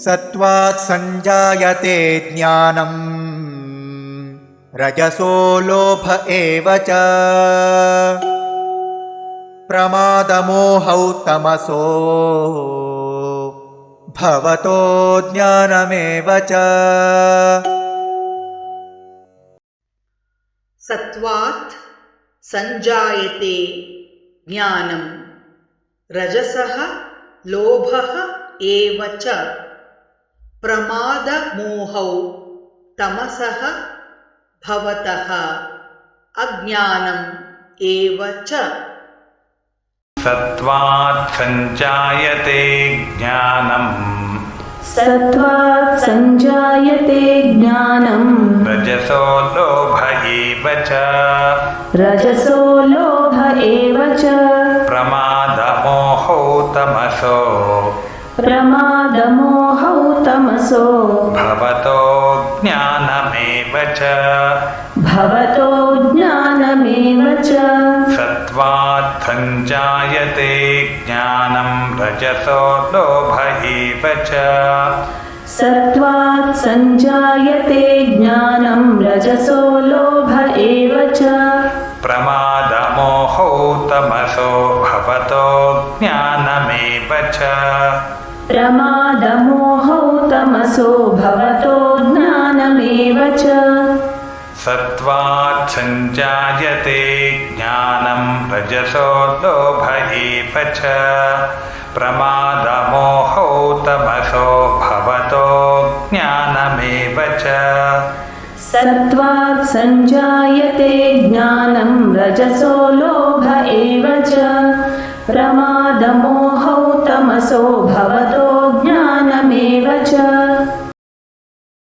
सत्त्वात् सञ्जायते ज्ञानम् रजसो लोभ एव च प्रमादमोहौ तमसो भवतो ज्ञानमेव च। सत्त्वात् संजायते ज्ञानं रजसः लोभः एव च प्रमादमोहौ तमसः भवतः अज्ञानम् एव च। सत्त्वात् संजायते ज्ञानम् सत्त्वात् संजायते ज्ञानं रजसो लोभ एव च रजसो लोभ एव च प्रमादमोहौ तमसो प्रमादमोहौ तमसो भवतो ज्ञानमेव च भवतो ज्ञानमेव च। सत्त्वात् संजायते ज्ञानं रजसो लोभ एव च सत्त्वात् संजायते ज्ञानं रजसो लोभ एव च प्रमादमोहौ तमसो भवतो ज्ञानमेव च प्रमादमोहौ तमसो भवतो ज्ञानमेव च। सत्त्वात् संजायते ज्ञानं रजसो लोभ एव च प्रमादमोहौ तमसो भवतो ज्ञानमेव च। सत्त्वात् संजायते ज्ञानं रजसो लोभ एव च प्रमादमोहौ तमसो भवतो ज्ञानमेव च।